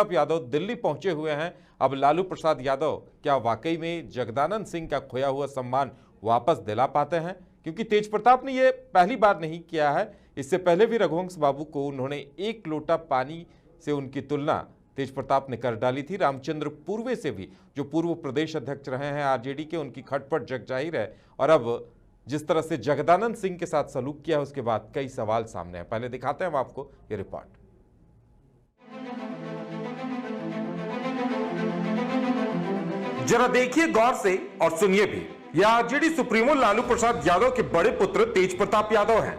प्रताप यादव दिल्ली पहुंचे हुए हैं। अब लालू प्रसाद यादव क्या वाकई में जगदानंद सिंह का खोया हुआ सम्मान वापस दिला पाते हैं? क्योंकि तेज प्रताप ने यह पहली बार नहीं किया है, इससे पहले भी रघुवंश बाबू को उन्होंने एक लोटा पानी से उनकी तुलना तेज प्रताप ने कर डाली थी। रामचंद्र पूर्वे से भी, जो पूर्व प्रदेश अध्यक्ष रहे हैं आरजेडी के, उनकी खटपट जग जाहिर है। और अब जिस तरह से जगदानंद सिंह के साथ सलूक किया, उसके बाद कई सवाल सामने हैं। पहले दिखाते हैं हम आपको ये रिपोर्ट। जरा देखिए गौर से और सुनिए भी। यह आरजेडी सुप्रीमो लालू प्रसाद यादव के बड़े पुत्र तेज प्रताप यादव हैं,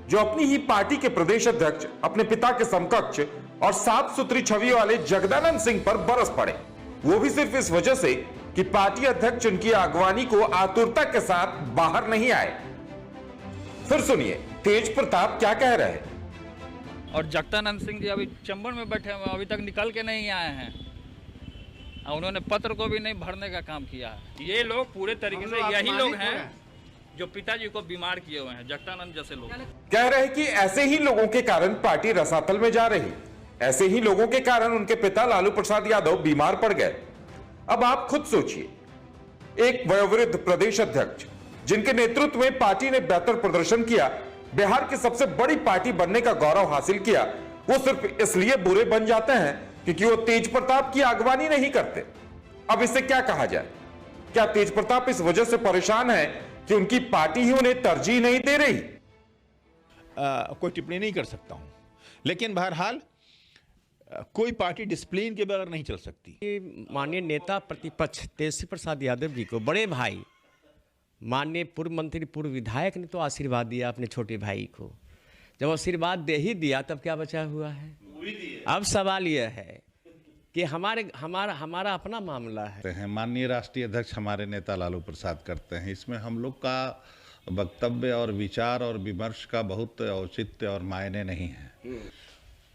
जो अपनी ही पार्टी के प्रदेश अध्यक्ष, अपने पिता के समकक्ष और साफ सुथरी छवि वाले जगदानंद सिंह पर बरस पड़े। वो भी सिर्फ इस वजह से कि पार्टी अध्यक्ष उनकी अगवानी को आतुरता के साथ बाहर नहीं आए। फिर सुनिए तेज प्रताप क्या कह रहे हैं। और जगदानंद सिंह जी अभी चंबल में बैठे हुए, अभी तक निकल के नहीं आए हैं। उन्होंने पत्र को भी नहीं भरने का काम किया है। ये लोग पूरे तरीके से यही लोग हैं जो पिताजी को बीमार किए हुए हैं, जगदानंद जैसे लोग। कह रहे हैं कि ऐसे ही लोगों के कारण पार्टी रसातल में जा रही, ऐसे ही लोगों के कारण उनके पिता लालू प्रसाद यादव बीमार पड़ गए। अब आप खुद सोचिए, एक वयोवृद्ध प्रदेश अध्यक्ष जिनके नेतृत्व में पार्टी ने बेहतर प्रदर्शन किया, बिहार की सबसे बड़ी पार्टी बनने का गौरव हासिल किया, वो सिर्फ इसलिए बुरे बन जाते हैं क्योंकि वो तेज प्रताप की अगवानी नहीं करते। अब इससे क्या कहा जाए? क्या तेज प्रताप इस वजह से परेशान है कि उनकी पार्टी ही उन्हें तरजीह नहीं दे रही? कोई टिप्पणी नहीं कर सकता हूं, लेकिन बहरहाल कोई पार्टी डिसिप्लिन के बगैर नहीं चल सकती। माननीय नेता प्रतिपक्ष तेजस्वी प्रसाद यादव जी को बड़े भाई, माननीय पूर्व मंत्री, पूर्व विधायक ने तो आशीर्वाद दिया अपने छोटे भाई को। जब आशीर्वाद दे ही दिया तब क्या बचा हुआ है? अब सवाल यह है कि हमारा अपना मामला है। माननीय राष्ट्रीय अध्यक्ष हमारे नेता लालू प्रसाद करते हैं, इसमें हम लोग का वक्तव्य और विचार और विमर्श का बहुत औचित्य और मायने नहीं है।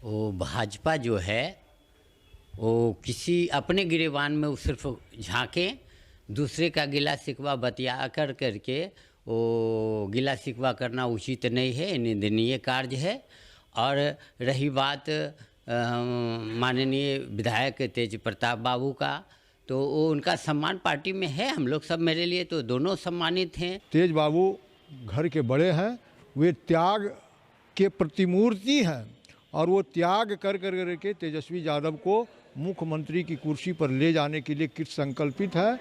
वो भाजपा जो है वो किसी अपने गिरेबान में वो सिर्फ झांके, दूसरे का गिला शिकवा बतिया करके वो गिला शिकवा करना उचित नहीं है, निंदनीय कार्य है। और रही बात माननीय विधायक तेज प्रताप बाबू का, तो वो उनका सम्मान पार्टी में है। हम लोग सब, मेरे लिए तो दोनों सम्मानित हैं। तेज बाबू घर के बड़े हैं, वे त्याग के प्रतिमूर्ति हैं और वो त्याग कर के तेजस्वी यादव को मुख्यमंत्री की कुर्सी पर ले जाने के लिए कृत संकल्पित है।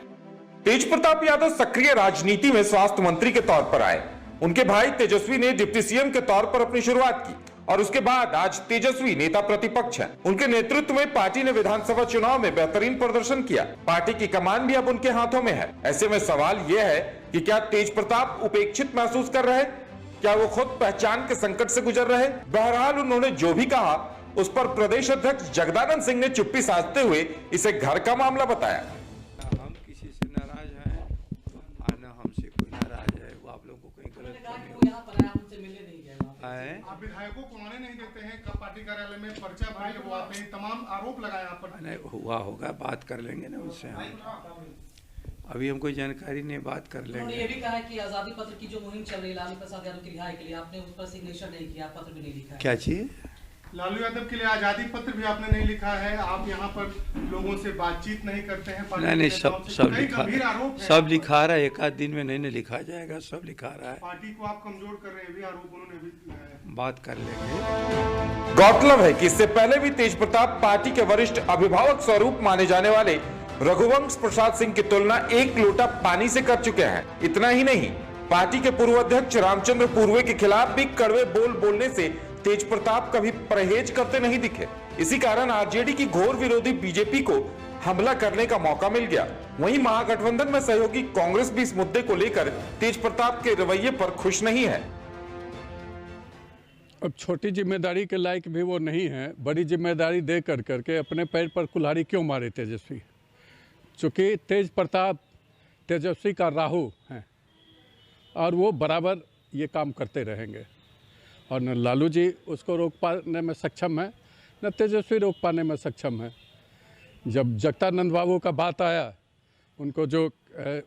तेज प्रताप यादव सक्रिय राजनीति में स्वास्थ्य मंत्री के तौर पर आए। उनके भाई तेजस्वी ने डिप्टी सीएम के तौर पर अपनी शुरुआत की और उसके बाद आज तेजस्वी नेता प्रतिपक्ष हैं। उनके नेतृत्व में पार्टी ने विधानसभा चुनाव में बेहतरीन प्रदर्शन किया। पार्टी की कमान भी अब उनके हाथों में है। ऐसे में सवाल यह है कि क्या तेज प्रताप उपेक्षित महसूस कर रहे हैं? क्या वो खुद पहचान के संकट से गुजर रहे? बहरहाल उन्होंने जो भी कहा उस पर प्रदेश अध्यक्ष जगदानंद सिंह ने चुप्पी साधते हुए इसे घर का मामला बताया। हम किसी से नाराज हैं और न हमसे कोई नाराज है। वो आप लोगों को कहीं गलत आप विधायकों को आने नहीं देते हैं, पार्टी कार्यालय में पर्चा भरे, वो आपने तमाम आरोप लगाया आप पर। नहीं हुआ होगा, बात कर लेंगे ना उनसे। हम अभी हम कोई जानकारी नहीं, बात कर लेंगे। ये भी कहा है कि आजादी पत्र की जो मुहिम चल रही है लालू प्रसाद यादव की रिहाई के लिए, आपने उस पर सिग्नेचर नहीं किया, पत्र भी नहीं लिखा है। क्या चीज? लालू यादव के लिए आजादी पत्र भी आपने नहीं लिखा है। आप यहाँ पर लोगों से बातचीत नहीं करते हैं। नहीं, सब लिखा रहा है। एक आध दिन में नहीं लिखा जाएगा, सब लिखा रहा है। पार्टी को आप कमजोर कर रहे हैं, भी आरोप उन्होंने भी बात कर लेंगे। गौरतलब है कि इससे पहले भी तेज प्रताप पार्टी के वरिष्ठ अभिभावक स्वरूप माने जाने वाले रघुवंश प्रसाद सिंह की तुलना एक लोटा पानी से कर चुके हैं। इतना ही नहीं, पार्टी के पूर्व अध्यक्ष रामचंद्र पूर्वे के खिलाफ भी कड़वे बोल बोलने से तेज प्रताप कभी परहेज करते नहीं दिखे। इसी कारण आरजेडी की घोर विरोधी बीजेपी को हमला करने का मौका मिल गया। वहीं महागठबंधन में सहयोगी कांग्रेस भी इस मुद्दे को लेकर तेज प्रताप के रवैये पर खुश नहीं है। अब छोटी जिम्मेदारी के लायक भी वो नहीं है, बड़ी जिम्मेदारी दे करके अपने पैर पर कुल्हाड़ी क्यों मारे तेजस्वी? चूँकि तेज प्रताप तेजस्वी का राहु हैं और वो बराबर ये काम करते रहेंगे और न लालू जी उसको रोक पाने में सक्षम है, न तेजस्वी रोक पाने में सक्षम है। जब जगदानंद बाबू का बात आया, उनको जो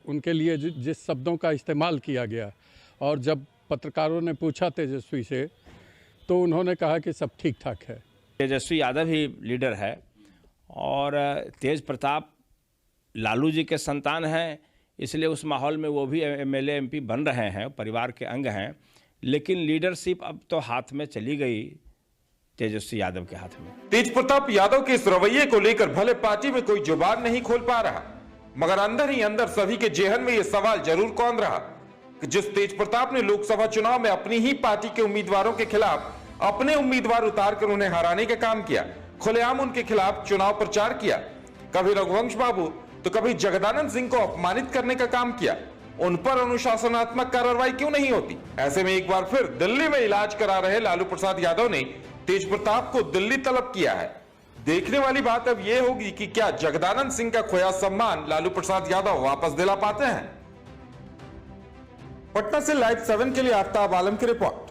उनके लिए जिस शब्दों का इस्तेमाल किया गया, और जब पत्रकारों ने पूछा तेजस्वी से तो उन्होंने कहा कि सब ठीक ठाक है। तेजस्वी यादव ही लीडर है और तेज प्रताप लालू जी के संतान हैं, इसलिए उस माहौल में वो भी एमएलए एमपी बन रहे हैं, परिवार के अंग हैं। लेकिन लीडरशिप अब तो हाथ में चली गई तेजस्वी यादव के हाथ में। तेज प्रताप यादव के इस रवैये को लेकर भले पार्टी में कोई जुबान नहीं खोल पा रहा, मगर अंदर ही अंदर सभी के जेहन में यह सवाल जरूर कौंध रहा कि जिस तेज प्रताप ने लोकसभा चुनाव में अपनी ही पार्टी के उम्मीदवारों के खिलाफ अपने उम्मीदवार उतारकर उन्हें हराने का काम किया, खुलेआम उनके खिलाफ चुनाव प्रचार किया, कभी रघुवंश बाबू तो कभी जगदानंद सिंह को अपमानित करने का काम किया, उन पर अनुशासनात्मक कार्रवाई क्यों नहीं होती? ऐसे में एक बार फिर दिल्ली में इलाज करा रहे लालू प्रसाद यादव ने तेज प्रताप को दिल्ली तलब किया है। देखने वाली बात अब यह होगी कि क्या जगदानंद सिंह का खोया सम्मान लालू प्रसाद यादव वापस दिला पाते हैं। पटना से लाइव 7 के लिए आफ्ताब आलम की रिपोर्ट।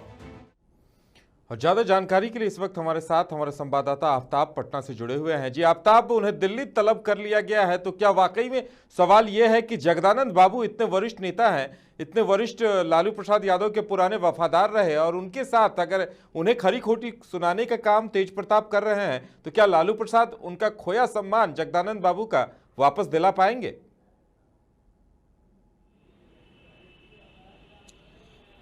और ज्यादा जानकारी के लिए इस वक्त हमारे साथ हमारे संवाददाता आफ्ताब पटना से जुड़े हुए हैं। जी आफ्ताब, उन्हें दिल्ली तलब कर लिया गया है, तो क्या वाकई में सवाल यह है कि जगदानंद बाबू इतने वरिष्ठ नेता हैं, इतने वरिष्ठ लालू प्रसाद यादव के पुराने वफादार रहे, और उनके साथ अगर उन्हें खरी खोटी सुनाने का काम तेज प्रताप कर रहे हैं, तो क्या लालू प्रसाद उनका खोया सम्मान जगदानंद बाबू का वापस दिला पाएंगे?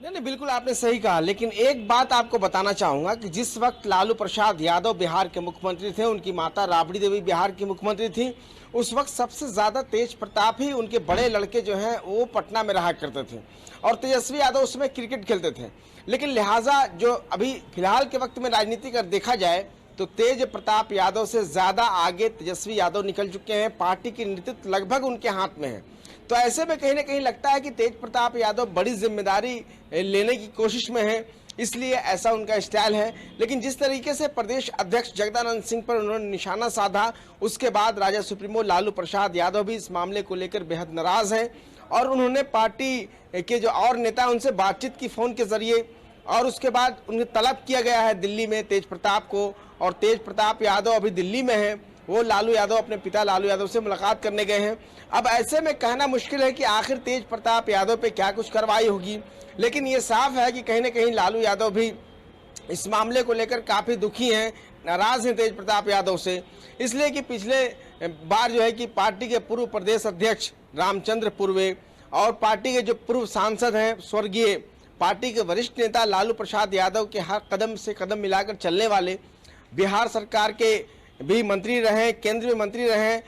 नहीं, बिल्कुल आपने सही कहा। लेकिन एक बात आपको बताना चाहूंगा कि जिस वक्त लालू प्रसाद यादव बिहार के मुख्यमंत्री थे, उनकी माता राबड़ी देवी बिहार की मुख्यमंत्री थी, उस वक्त सबसे ज्यादा तेज प्रताप ही उनके बड़े लड़के जो हैं वो पटना में रहा करते थे, और तेजस्वी यादव उसमें क्रिकेट खेलते थे। लेकिन लिहाजा जो अभी फिलहाल के वक्त में राजनीति कर देखा जाए तो तेज प्रताप यादव से ज्यादा आगे तेजस्वी यादव निकल चुके हैं, पार्टी की नेतृत्व लगभग उनके हाथ में है। तो ऐसे में कहीं ना कहीं लगता है कि तेज प्रताप यादव बड़ी जिम्मेदारी लेने की कोशिश में है, इसलिए ऐसा उनका स्टाइल है। लेकिन जिस तरीके से प्रदेश अध्यक्ष जगदानंद सिंह पर उन्होंने निशाना साधा, उसके बाद राजद सुप्रीमो लालू प्रसाद यादव भी इस मामले को लेकर बेहद नाराज हैं, और उन्होंने पार्टी के जो और नेता उनसे बातचीत की फोन के जरिए, और उसके बाद उन्हें तलब किया गया है दिल्ली में तेज प्रताप को, और तेज प्रताप यादव अभी दिल्ली में है, वो लालू यादव अपने पिता लालू यादव से मुलाकात करने गए हैं। अब ऐसे में कहना मुश्किल है कि आखिर तेज प्रताप यादव पे क्या कुछ कार्रवाई होगी, लेकिन ये साफ है कि कहीं ना कहीं लालू यादव भी इस मामले को लेकर काफ़ी दुखी हैं, नाराज हैं तेज प्रताप यादव से, इसलिए कि पिछले बार जो है कि पार्टी के पूर्व प्रदेश अध्यक्ष रामचंद्र पूर्वे और पार्टी के जो पूर्व सांसद हैं स्वर्गीय पार्टी के वरिष्ठ नेता लालू प्रसाद यादव के हर कदम से कदम मिलाकर चलने वाले, बिहार सरकार के भी मंत्री रहे, केंद्रीय मंत्री रहे,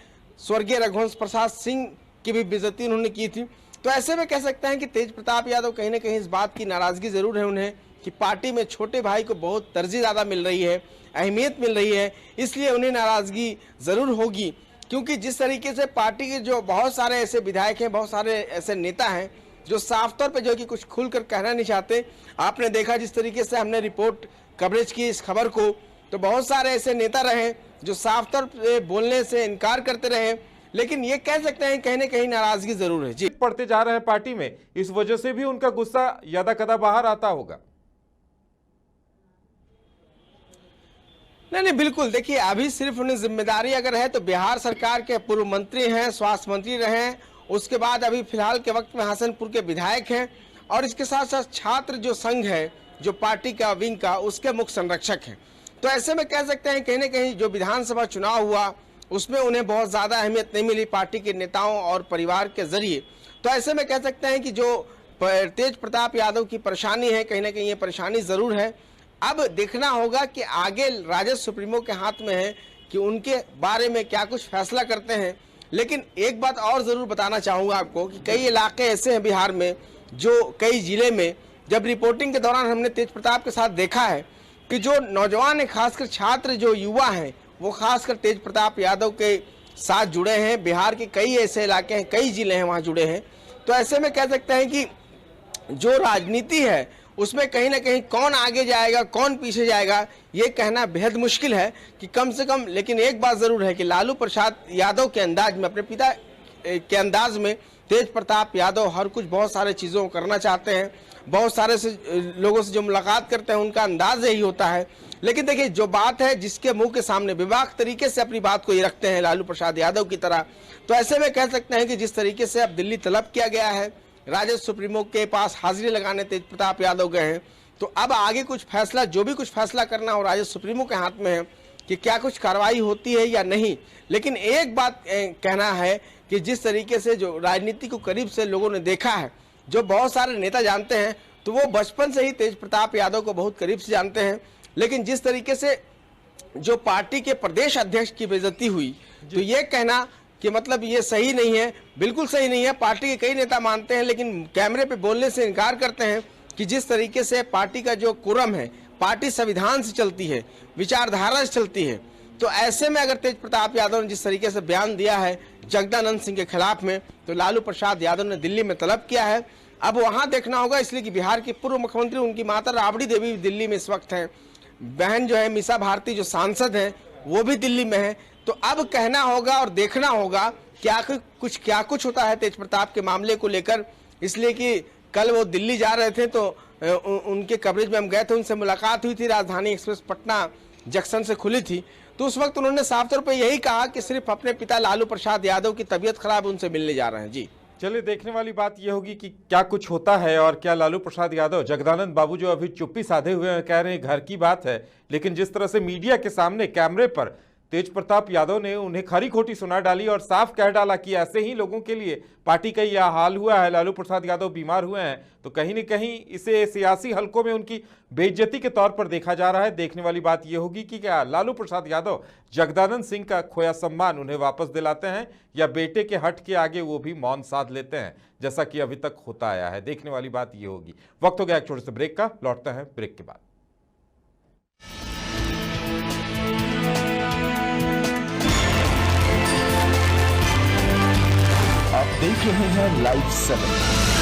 स्वर्गीय रघुवंश प्रसाद सिंह की भी बेइज्जती उन्होंने की थी। तो ऐसे में कह सकते हैं कि तेज प्रताप यादव कहीं ना कहीं इस बात की नाराजगी जरूर है उन्हें कि पार्टी में छोटे भाई को बहुत तरजीह ज़्यादा मिल रही है, अहमियत मिल रही है, इसलिए उन्हें नाराजगी ज़रूर होगी। क्योंकि जिस तरीके से पार्टी के जो बहुत सारे ऐसे विधायक हैं, बहुत सारे ऐसे नेता हैं जो साफ तौर पर जो कि कुछ खुलकर कहना नहीं चाहते। आपने देखा जिस तरीके से हमने रिपोर्ट कवरेज की इस खबर को, तो बहुत सारे ऐसे नेता रहे जो साफ तौर पे बोलने से इनकार करते रहे, लेकिन ये कह सकते हैं कहीं ना कहीं नाराजगी जरूर है। जी, पढ़ते जा रहे हैं पार्टी में, इस वजह से भी उनका गुस्सा यादा कदा बाहर आता होगा। नहीं, बिल्कुल। देखिए, अभी सिर्फ उन्हें जिम्मेदारी अगर है तो बिहार सरकार के पूर्व मंत्री हैं, स्वास्थ्य मंत्री रहे, उसके बाद अभी फिलहाल के वक्त में हसनपुर के विधायक हैं, और इसके साथ साथ छात्र जो संघ है, जो पार्टी का विंग का, उसके मुख्य संरक्षक हैं। तो ऐसे में कह सकते हैं कहीं ना कहीं जो विधानसभा चुनाव हुआ उसमें उन्हें बहुत ज़्यादा अहमियत नहीं मिली पार्टी के नेताओं और परिवार के जरिए। तो ऐसे में कह सकते हैं कि जो तेज प्रताप यादव की परेशानी है, कहीं ना कहीं ये परेशानी ज़रूर है। अब देखना होगा कि आगे राजद सुप्रीमो के हाथ में है कि उनके बारे में क्या कुछ फैसला करते हैं। लेकिन एक बात और ज़रूर बताना चाहूँगा आपको कि कई इलाके ऐसे हैं बिहार में, जो कई ज़िले में जब रिपोर्टिंग के दौरान हमने तेज प्रताप के साथ देखा है कि जो नौजवान है, खासकर छात्र जो युवा हैं, वो खासकर तेज प्रताप यादव के साथ जुड़े हैं। बिहार के कई ऐसे इलाके हैं, कई ज़िले हैं वहाँ जुड़े हैं। तो ऐसे में कह सकते हैं कि जो राजनीति है उसमें कहीं ना कहीं कौन आगे जाएगा, कौन पीछे जाएगा, ये कहना बेहद मुश्किल है कि कम से कम। लेकिन एक बात ज़रूर है कि लालू प्रसाद यादव के अंदाज में, अपने पिता के अंदाज में तेज प्रताप यादव हर कुछ बहुत सारे चीज़ों को करना चाहते हैं। बहुत सारे से लोगों से जो मुलाकात करते हैं उनका अंदाज यही होता है। लेकिन देखिए, जो बात है जिसके मुंह के सामने विवाक तरीके से अपनी बात को ये रखते हैं लालू प्रसाद यादव की तरह, तो ऐसे में कह सकते हैं कि जिस तरीके से अब दिल्ली तलब किया गया है, राजद सुप्रीमो के पास हाजिरी लगाने तेज प्रताप यादव गए हैं, तो अब आगे कुछ फैसला, जो भी कुछ फैसला करना हो राजद सुप्रीमो के हाथ में है। कि क्या कुछ कार्रवाई होती है या नहीं। लेकिन एक बात कहना है कि जिस तरीके से जो राजनीति को करीब से लोगों ने देखा है, जो बहुत सारे नेता जानते हैं, तो वो बचपन से ही तेज प्रताप यादव को बहुत करीब से जानते हैं। लेकिन जिस तरीके से जो पार्टी के प्रदेश अध्यक्ष की बेइज्जती हुई, तो ये कहना कि मतलब ये सही नहीं है, बिल्कुल सही नहीं है। पार्टी के कई नेता मानते हैं, लेकिन कैमरे पे बोलने से इनकार करते हैं कि जिस तरीके से पार्टी का जो कुरम है, पार्टी संविधान से चलती है, विचारधारा से चलती है, तो ऐसे में अगर तेज प्रताप यादव ने जिस तरीके से बयान दिया है जगदानंद सिंह के खिलाफ में, तो लालू प्रसाद यादव ने दिल्ली में तलब किया है। अब वहां देखना होगा, इसलिए कि बिहार की पूर्व मुख्यमंत्री उनकी माता राबड़ी देवी भी दिल्ली में इस वक्त हैं, बहन जो है मीसा भारती जो सांसद हैं वो भी दिल्ली में है। तो अब कहना होगा और देखना होगा क्या कुछ होता है तेज प्रताप के मामले को लेकर। इसलिए कि कल वो दिल्ली जा रहे थे, तो उनके कवरेज में हम गए थे, उनसे मुलाकात हुई थी, राजधानी एक्सप्रेस पटना जंक्शन से खुली थी, तो उस वक्त उन्होंने साफ तौर पर यही कहा कि सिर्फ अपने पिता लालू प्रसाद यादव की तबीयत खराब, उनसे मिलने जा रहे हैं। जी चलिए, देखने वाली बात यह होगी कि क्या कुछ होता है और क्या लालू प्रसाद यादव, जगदानंद बाबू जो अभी चुप्पी साधे हुए हैं, कह रहे हैं घर की बात है, लेकिन जिस तरह से मीडिया के सामने कैमरे पर तेज प्रताप यादव ने उन्हें खरी खोटी सुना डाली और साफ कह डाला कि ऐसे ही लोगों के लिए पार्टी का यह हाल हुआ है, लालू प्रसाद यादव बीमार हुए हैं, तो कहीं न कहीं इसे सियासी हलकों में उनकी बेइज्जती के तौर पर देखा जा रहा है। देखने वाली बात यह होगी कि क्या लालू प्रसाद यादव जगदानंद सिंह का खोया सम्मान उन्हें वापस दिलाते हैं या बेटे के हट के आगे वो भी मौन साध लेते हैं, जैसा कि अभी तक होता आया है। देखने वाली बात यह होगी। वक्त हो गया एक छोटे से ब्रेक का, लौटते हैं ब्रेक के बाद। आप देख रहे हैं लाइव 7।